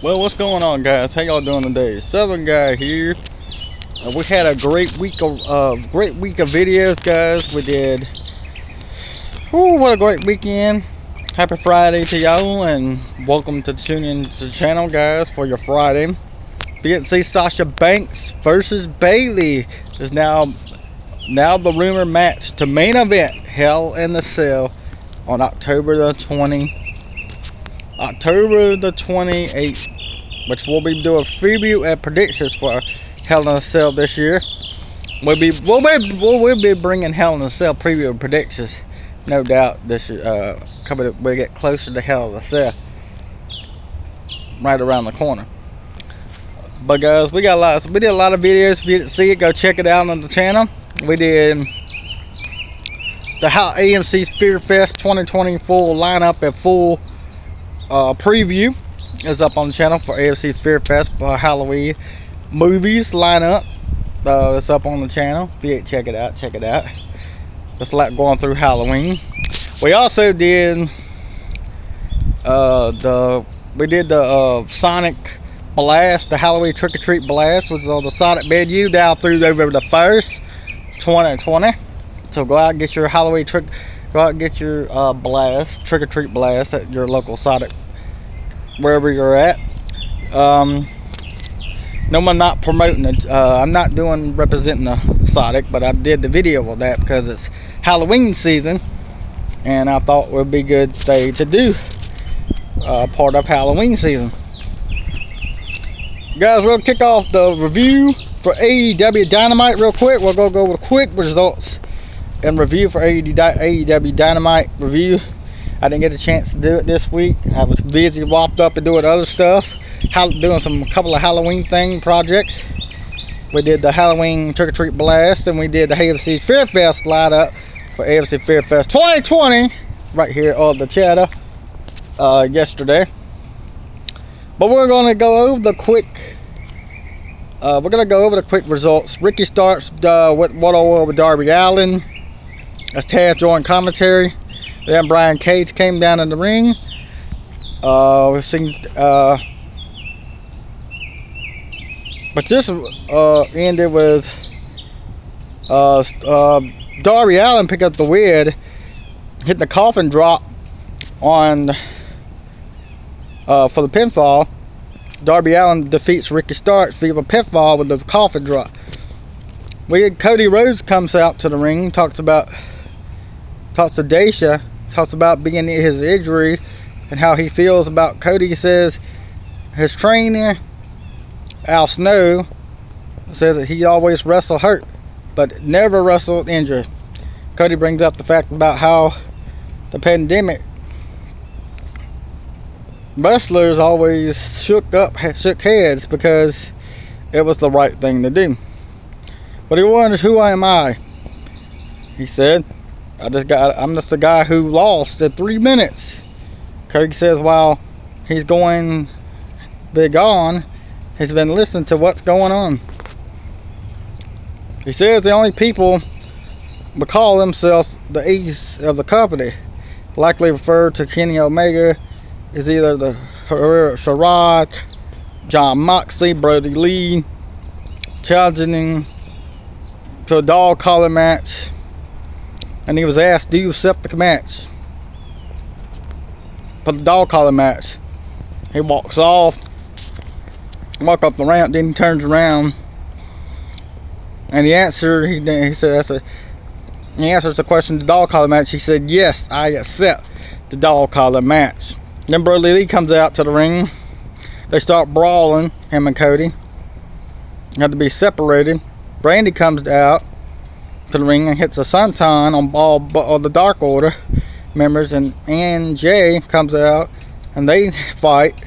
Well, what's going on, guys? How y'all doing today? Southern Guy here. We had a great week of videos, guys. We did. Ooh, what a great weekend! Happy Friday to y'all, and welcome to tune in to the channel, guys, for your Friday. We get to see Sasha Banks versus Bayley. Is now the rumor match to main event Hell in the Cell on October the 28th. Which we'll be doing preview and predictions for Hell in a Cell this year. We'll be bringing Hell in a Cell preview and predictions, no doubt. This coming, we get closer to Hell in a Cell, right around the corner. But guys, we did a lot of videos. If you didn't see it, go check it out on the channel. We did the AMC's Fear Fest 2020 full lineup and full preview is up on the channel for AFC Fear Fest Halloween movies lineup. It's up on the channel. If you didn't check it out, check it out. Just like going through Halloween. We also did the Sonic Blast, the Halloween Trick or Treat Blast, which is on the Sonic menu down through November the 1st, 2020. So go out and get your Halloween trick. Go out and get your blast, trick or treat blast at your local Sonic, wherever you're at. No, I'm not promoting it. I'm not representing the Sonic, but I did the video of that because it's Halloween season, and I thought it would be a good thing to do, part of Halloween season. Guys, we'll kick off the review for AEW Dynamite real quick. We're gonna go with quick results and review for AEW Dynamite review. I didn't get a chance to do it this week. I was busy, whopped up and doing other stuff, doing a couple of Halloween thing projects. We did the Halloween Trick or Treat Blast, and we did the AFC Fear Fest lineup for AFC Fear Fest 2020 right here on the channel yesterday. But we're going to go over the quick. Results. Ricky starts with 1-on-1 with Darby Allin. As Taz joined commentary. Then Brian Cage came down in the ring. We've seen, but this ended with Darby Allin picked up the win, hitting the coffin drop on for the pinfall. Darby Allin defeats Ricky Starks via a pinfall with the coffin drop. CODY Rhodes comes out to the ring, talks to Daisha, talks about being his injury and how he feels about CODY. He says his trainer Al Snow says that he always wrestled hurt but never wrestled injured. CODY brings up the fact about how the pandemic wrestlers always shook heads because it was the right thing to do. But he wonders, who am I? He said, I'm just a guy who lost in 3 minutes. CODY says while he's going be gone, he's been listening to what's going on. He says the only people will call themselves the ace of the company, likely referred to Kenny Omega, is either the Sherrod, John Moxley, Brody Lee, challenging to a dog collar match. And he was asked, do you accept the match? For the dog collar match. He walks off, walk up the ramp, then he turns around. And the answer, he said, he answers the question, the dog collar match. He said, yes, I accept the dog collar match. Then Brody Lee comes out to the ring. They start brawling, him and CODY. Had to be separated. Brandy comes out to the ring and hits a senton on all the Dark Order members, and Jay comes out and they fight,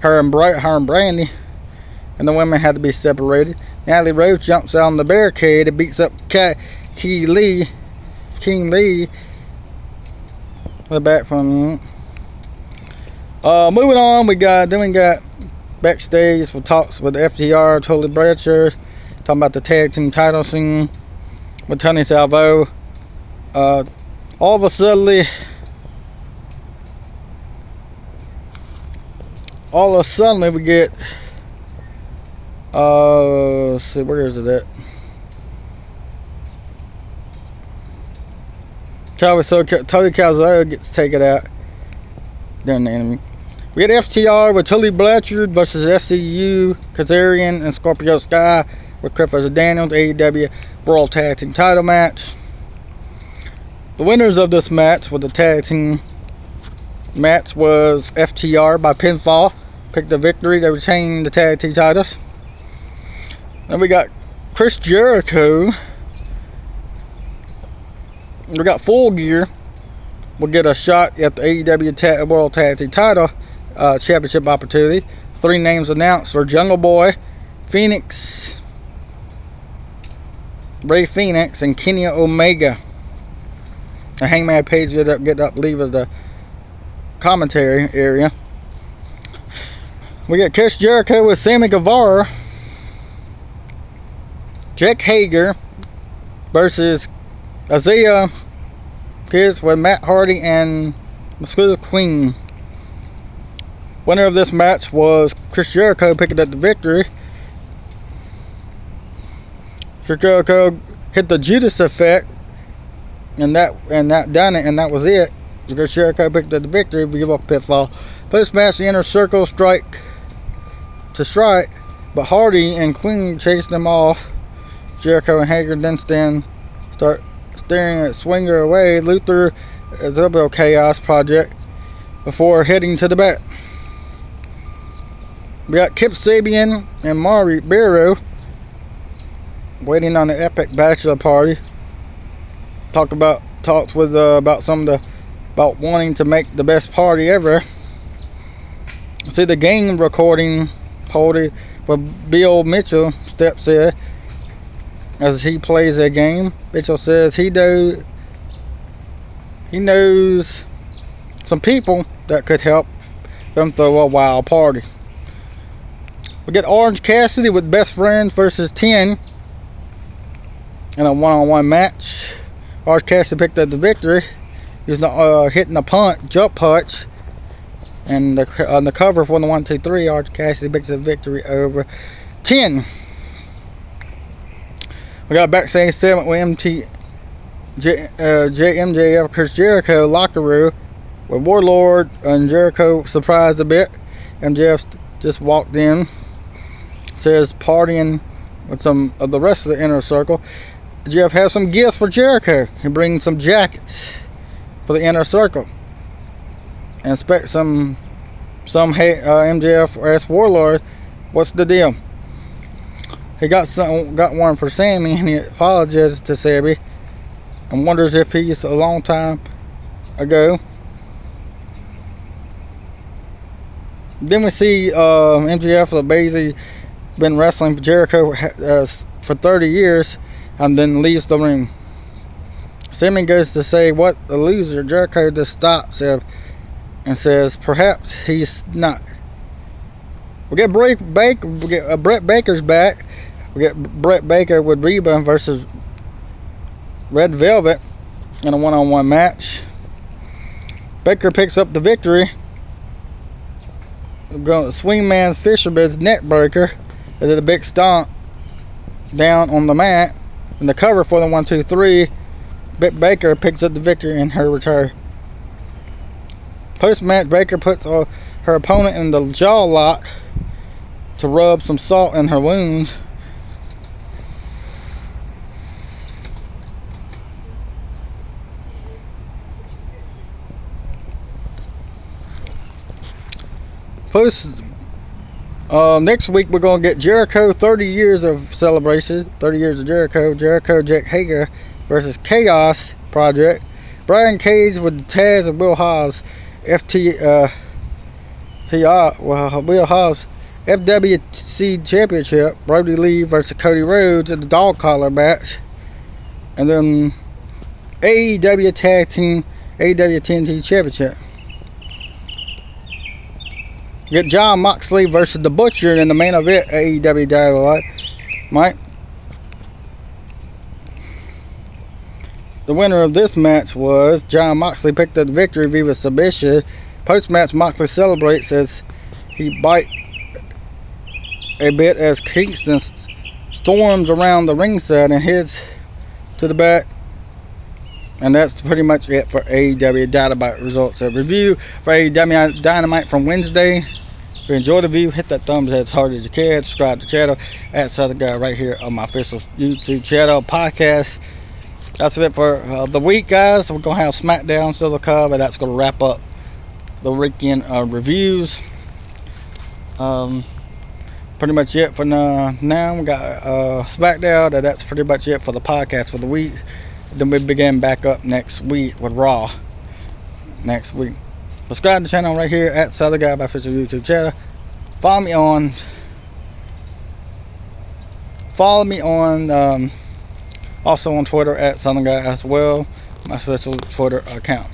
her and Brandy, and the women had to be separated. Natalie Rose jumps out on the barricade and beats up King Lee. We're back from moving on. We got backstage for talks with FTR, Tully Bradshaw, talking about the tag team title scene with Tony Salvo. All of a sudden, all of a sudden we get, let's see, where is it at? Tony Calzado gets taken out during the enemy. We get FTR with Tully Blanchard versus SCU, Kazarian, and Scorpio Sky with Clifford Daniels, AEW World Tag Team title match. The winners of this match with the tag team match was FTR by pinfall. Picked the victory. They retained the tag team titles. Then we got Chris Jericho. We got Full Gear. We'll get a shot at the AEW World Tag Team title championship opportunity. 3 names announced are Jungle Boy, Phoenix, Ray Phoenix, and Kenny Omega. The Hangman Page get up leave of the commentary area. We got Chris Jericho with Sammy Guevara, Jake Hager versus Isaiah Kids with Matt Hardy and Muscular Queen. Winner of this match was Chris Jericho, picking up the victory. Chris Jericho hit the Judas effect, and that done it, and that was it. Chris Jericho picked up the victory. We give up a pitfall. Post match, the Inner Circle strike, but Hardy and Queen chased them off. Jericho and Hager then start staring at Swinger away. Luther is a Chaos Project before heading to the back. We got Kip Sabian and Mari Barrow waiting on the epic bachelor party. Talks with about wanting to make the best party ever. See the game recording party with Bill Mitchell steps in as he plays a game. Mitchell says he knows some people that could help them throw a wild party. We get Orange Cassidy with Best Friends versus 10 in a one-on-one match. Orange Cassidy picked up the victory. He was hitting a jump punch, and on the cover for the 1, 2, 3, Orange Cassidy picks up the victory over 10. We got a backstage segment with MJF, Chris Jericho locker room with Warlord and Jericho surprised a bit. MJF just walked in, says partying with some of the rest of the Inner Circle. Jeff has some gifts for Jericho. He brings some jackets for the Inner Circle, and expect some MJF asked Warlord, "What's the deal?" He got one for Sammy, and he apologizes to Sammy and wonders if he's a long time ago. Then we see MJF basically been wrestling for Jericho for 30 years, and then leaves the ring. Sammy goes to say, "What a loser." Jericho just stops him and says, "Perhaps he's not." We get Brett Baker's back. We get Brett Baker with Reba versus Red Velvet in a one-on-one match. Baker picks up the victory. Swingman's Fisherman's neck breaker. They did a big stomp down on the mat. In the cover for the 1, 2, 3, Britt Baker picks up the victory in her return. Post-match, Baker puts her opponent in the jaw lock to rub some salt in her wounds. Next week we're going to get Jericho 30 years of celebration. 30 years of Jericho. Jake Hager versus Chaos Project. Brian Cage with Taz and Will Hobbs. Will Hobbs FWC Championship. Brody Lee versus Cody Rhodes in the dog collar match. And then AEW Tag Team, AEW TNT Championship. Get John Moxley versus The Butcher in the main event, AEW Dynamite. The winner of this match was John Moxley, picked up the victory via submission. Post-match, Moxley celebrates as he bite a bit as Kingston storms around the ringside and heads to the back. And that's pretty much it for AEW Dynamite results of review for AEW Dynamite from Wednesday. If you enjoyed the view, hit that thumbs as hard as you can. Subscribe to the channel at Southern Guy right here on my official YouTube channel podcast. That's it for the week, guys. We're gonna have SmackDown still to cover. That's gonna wrap up the weekend reviews. Pretty much it for now. We got SmackDown, and that's pretty much it for the podcast for the week. Then we begin back up next week with Raw. Next week. Subscribe to the channel right here at Southern Guy, my official YouTube channel. Follow me on also on Twitter at Southern Guy as well, my official Twitter account.